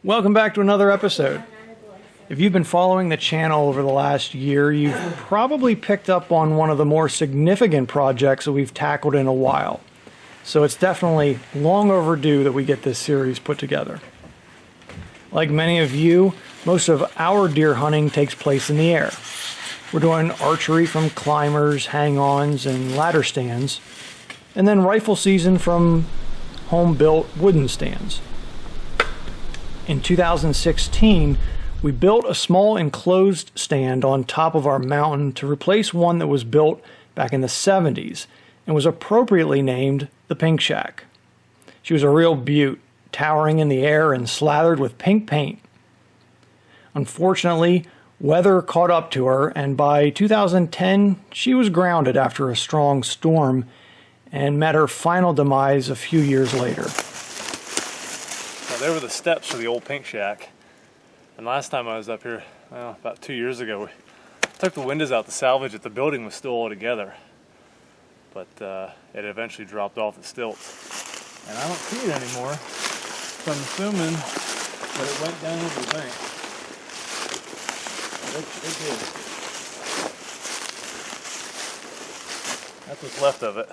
Welcome back to another episode. If you've been following the channel over the last year, you've probably picked up on one of the more significant projects that we've tackled in a while. So it's definitely long overdue that we get this series put together. Like many of you, most of our deer hunting takes place in the air. We're doing archery from climbers, hang-ons, and ladder stands, and then rifle season from home-built wooden stands. In 2016, we built a small enclosed stand on top of our mountain to replace one that was built back in the 70s and was appropriately named the Pink Shack. She was a real beaut, towering in the air and slathered with pink paint. Unfortunately, weather caught up to her, and by 2010, she was grounded after a strong storm and met her final demise a few years later. Now, there were the steps for the old Pink Shack. And last time I was up here, about 2 years ago, we took the windows out to salvage it. The building was still all together, but it eventually dropped off the stilts. And I don't see it anymore, so I'm assuming that it went down over the bank. It did. That's what's left of it.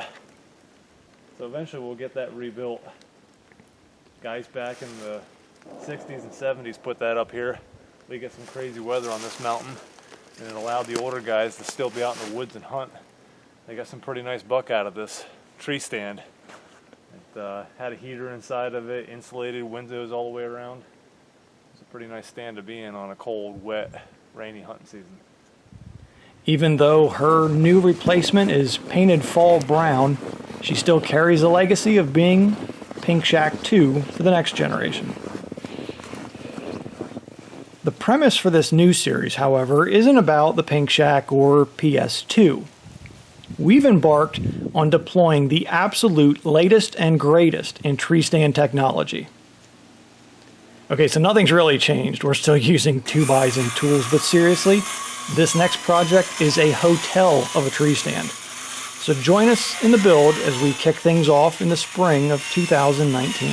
So eventually we'll get that rebuilt. Guys back in the 60s and 70s put that up here. We get some crazy weather on this mountain, and it allowed the older guys to still be out in the woods and hunt. They got some pretty nice buck out of this tree stand. It had a heater inside of it, insulated windows all the way around. It's a pretty nice stand to be in on a cold, wet, rainy hunting season. Even though her new replacement is painted fall brown, she still carries a legacy of being Pink Shack 2 for the next generation. The premise for this new series, however, isn't about the Pink Shack or PS2. We've embarked on deploying the absolute latest and greatest in tree stand technology. Okay, so nothing's really changed. We're still using 2x and tools, but seriously, this next project is a hotel of a tree stand. So join us in the build as we kick things off in the spring of 2019.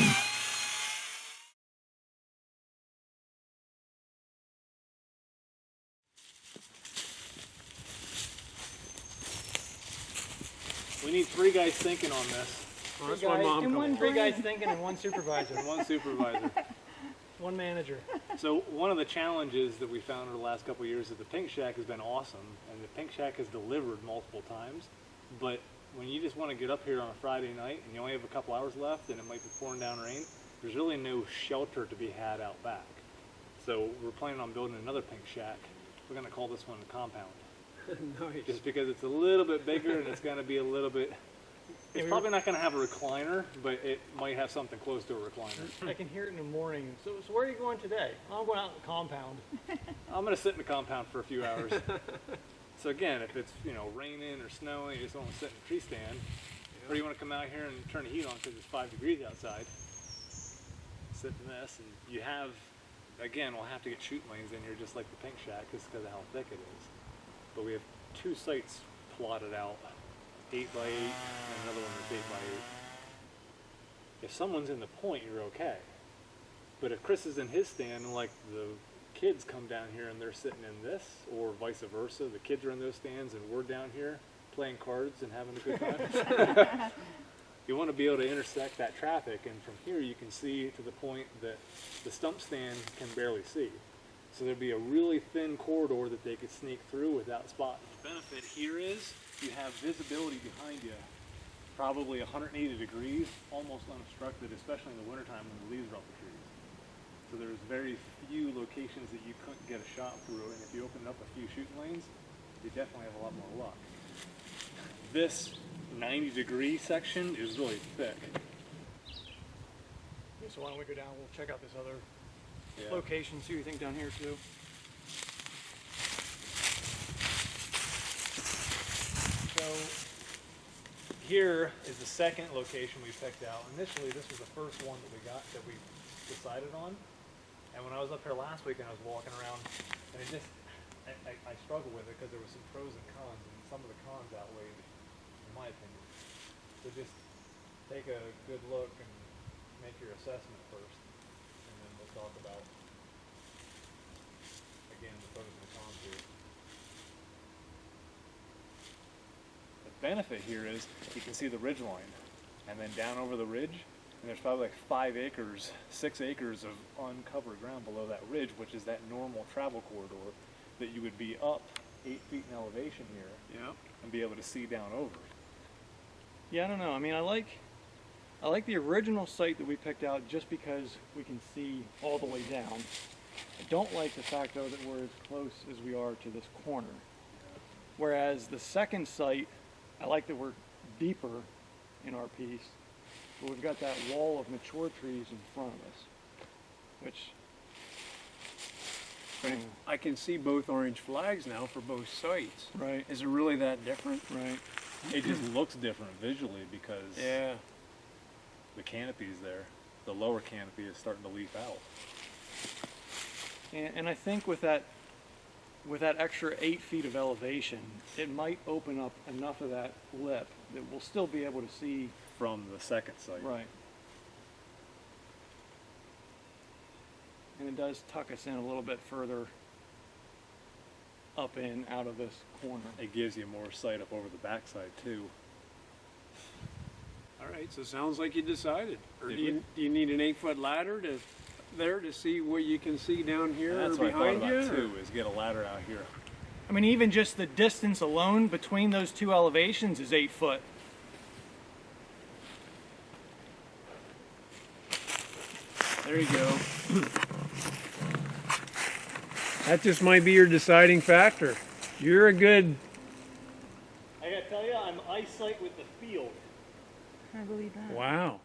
We need 3 guys thinking on this. Well, that's why Mom comes in. 3 guys thinking and 1 supervisor. And 1 supervisor. 1 manager. So one of the challenges that we found over the last couple of years is the Pink Shack has been awesome, and the Pink Shack has delivered multiple times, but when you just want to get up here on a Friday night and you only have a couple hours left and it might be pouring down rain, there's really no shelter to be had out back. So we're planning on building another Pink Shack. We're going to call this one the compound. Nice. Just because it's a little bit bigger and it's going to be a little bit... It's probably not going to have a recliner, but it might have something close to a recliner. I can hear it in the morning. So where are you going today? I'm going out in the compound. I'm going to sit in the compound for a few hours. So again, if it's raining or snowing, you just don't want to sit in a tree stand, or you want to come out here and turn the heat on because it's 5 degrees outside, sit in this, and you have, again, we'll have to get shooting lanes in here just like the Pink Shack just because of how thick it is. But we have 2 sites plotted out, 8x8, and another one that's 8x8. If someone's in the point, you're okay. But if Chris is in his stand and like the kids come down here and they're sitting in this, or vice versa, the kids are in those stands and we're down here playing cards and having a good time. You want to be able to intersect that traffic, and from here you can see to the point that the stump stand can barely see. So there'd be a really thin corridor that they could sneak through without spotting. The benefit here is you have visibility behind you, probably 180 degrees, almost unobstructed, especially in the wintertime when the leaves are off the trees. So there's very few locations that you couldn't get a shot through, and if you opened up a few shooting lanes, you definitely have a lot more luck. This 90-degree section is really thick. So why don't we go down, we'll check out this other location, see what you think down here too. So here is the second location we picked out. Initially, this was the first one that we decided on. And when I was up here last week and I was walking around, and I struggled with it because there were some pros and cons, and some of the cons outweighed, in my opinion. So just take a good look and make your assessment first, and then we'll talk about, again, the pros and cons here. The benefit here is you can see the ridge line, and then down over the ridge, and there's probably like 5 acres, 6 acres of uncovered ground below that ridge, which is that normal travel corridor that you would be up 8 feet in elevation here, Yep. and be able to see down over. Yeah, I don't know. I mean, I like the original site that we picked out just because we can see all the way down. I don't like the fact though that we're as close as we are to this corner. Whereas the second site, I like that we're deeper in our piece, but we've got that wall of mature trees in front of us, which I can see both orange flags now for both sites. right, Is it really that different? right. It just looks different visually because Yeah. the canopy's there. The lower canopy is starting to leaf out. And I think with that extra 8 feet of elevation, it might open up enough of that lip that we'll still be able to see. From the second site. Right. And it does tuck us in a little bit further up in out of this corner. It gives you more sight up over the backside too. All right, so sounds like you decided. Or Did do you need an 8-foot ladder to see what you can see down here And that's or what I thought behind you? about too, is get a ladder out here. I mean, even just the distance alone between those two elevations is 8 foot. There you go. That just might be your deciding factor. You're a good. I gotta tell you, I'm eyesight with the field. I believe that. Wow.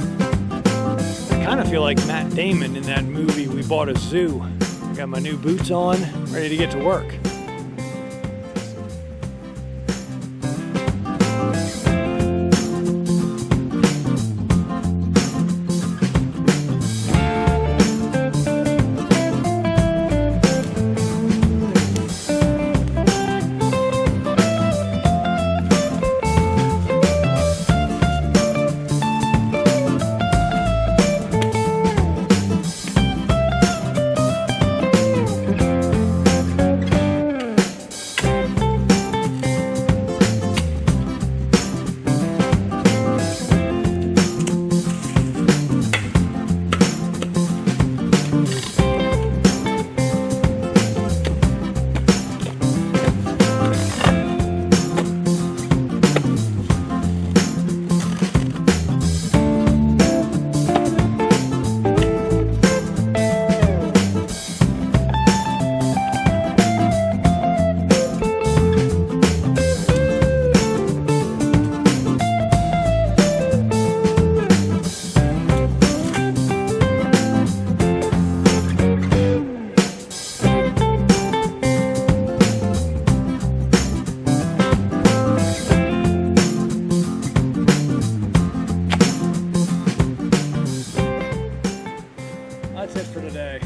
I kind of feel like Matt Damon in that movie We Bought a Zoo. I got my new boots on, ready to get to work. That's it for today.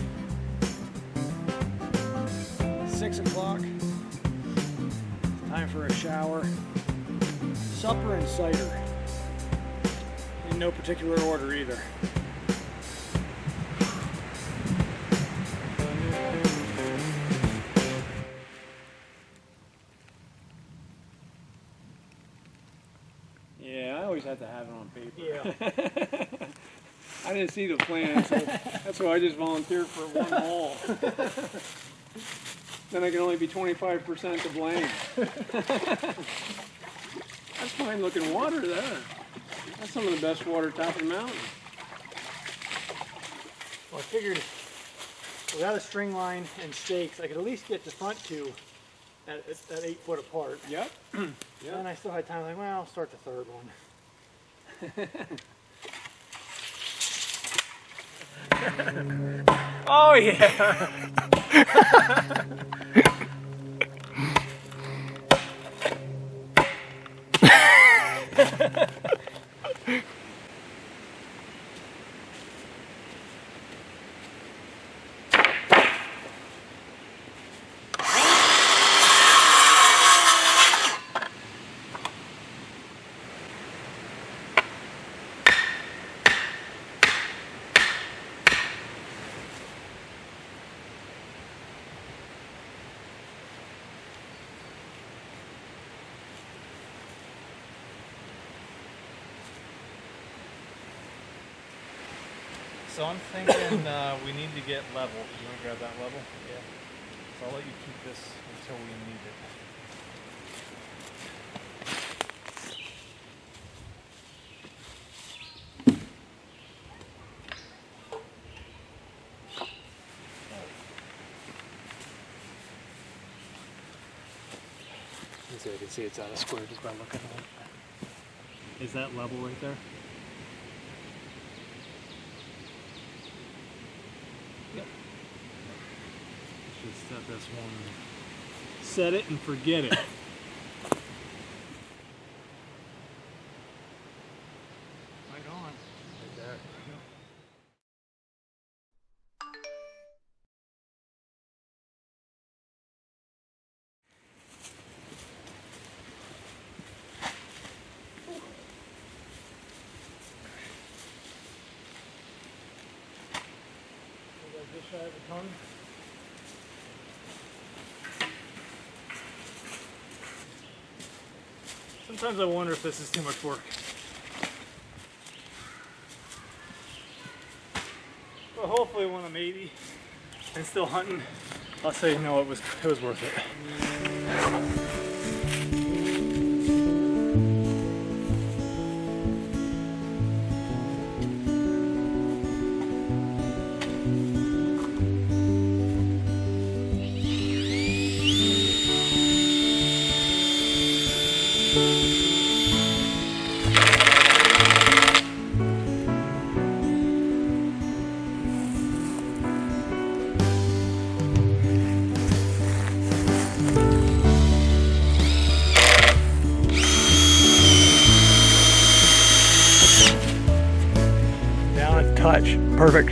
6 o'clock. Time for a shower. Supper and cider. In no particular order either. Yeah, I always have to have it on paper. Yeah. I didn't see the plan, so that's why I just volunteered for one hole. Then I can only be 25% to blame. That's fine looking water there. That's some of the best water top of the mountain. Well, I figured without a string line and stakes, I could at least get the front two at 8 foot apart. Yep. And I still had time, like, well, I'll start the third one. Oh yeah. So I'm thinking we need to get level. You want to grab that level? Yeah. So I'll let you keep this until we need it. So I can see it's out of square just by looking at it. Is that level right there? Yep. Should set this one. Set it and forget it. Right on. Right there. Just shy of a ton. Sometimes I wonder if this is too much work. But hopefully when I'm 80 and still hunting, I'll say no, it was worth it. Touch. Perfect.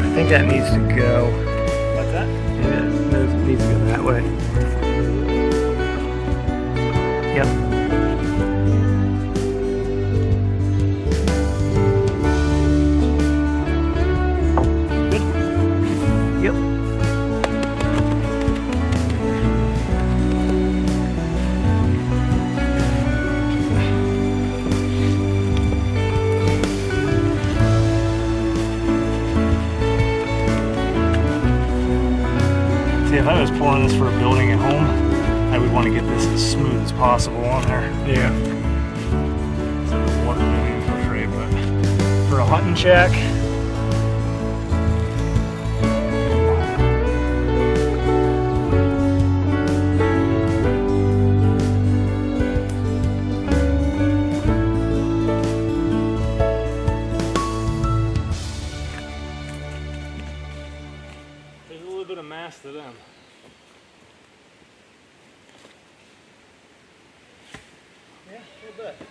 I think that needs to go. What's that? Yeah, it needs to go that way. Yep. Good? Yep. See, if I was pulling this for a building at home, I would want to get this as smooth as possible on there. Yeah. So the water moving infiltrate, but for a hunting shack, bit of mass to them. Yeah, a little bit.